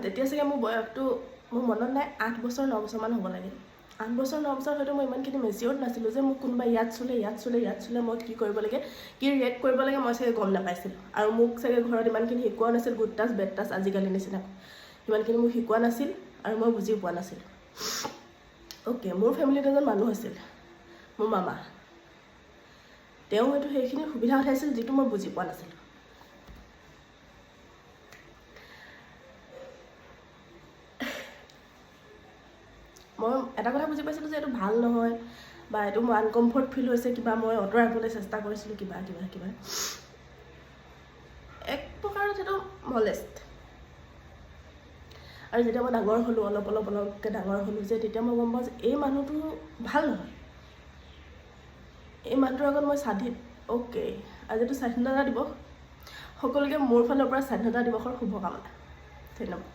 তেতিয়া চাগে মোৰ বয়সটো মোৰ মনত নাই 8 বছৰ 9 বছৰমান হ'ব লাগে 8 বছৰ 9 বছৰ হয়তো মই ইমানখিনি মেচিয়ৰ্ড নাছিলোঁ যে মোক কোনোবা ইয়াত চুলে মই কি কৰিব লাগে কি ৰিয়েক্ট কৰিব লাগে মই চাগে গম নাপাইছিলোঁ আৰু মোক চাগে ঘৰত ইমানখিনি শিকোৱা নাছিল গুড টাচ বেড টাচ আজিকালি নিচিনা ইমানখিনি মোক শিকোৱা নাছিল আৰু মই বুজি পোৱা নাছিলোঁ অ'কে মোৰ ফেমিলিত এজন মানুহ আছিল মোৰ মামা তেওঁ হয়তো সেইখিনি সুবিধা উঠাইছিল যিটো মই বুজি পোৱা নাছিলোঁ মই এটা কথা বুজি পাইছিলোঁ যে এইটো ভাল নহয় বা এইটো মোৰ আনকমফৰ্ট ফিল হৈছে কিবা মই আঁতৰাবলৈ চেষ্টা কৰিছিলোঁ কিবা এক প্ৰকাৰত সেইটো মলেষ্ট আৰু যেতিয়া মই ডাঙৰ হ'লোঁ অলপকৈ ডাঙৰ হ'লোঁ যে তেতিয়া মই গম পাওঁ যে এই মানুহটো ভাল নহয় এই মানুহটোৰ আগত মই স্বাধীন অ'কে আজিতো স্বাধীনতা দিৱস সকলোকে মোৰ ফালৰ পৰা স্বাধীনতা দিৱসৰ শুভকামনা ধন্যবাদ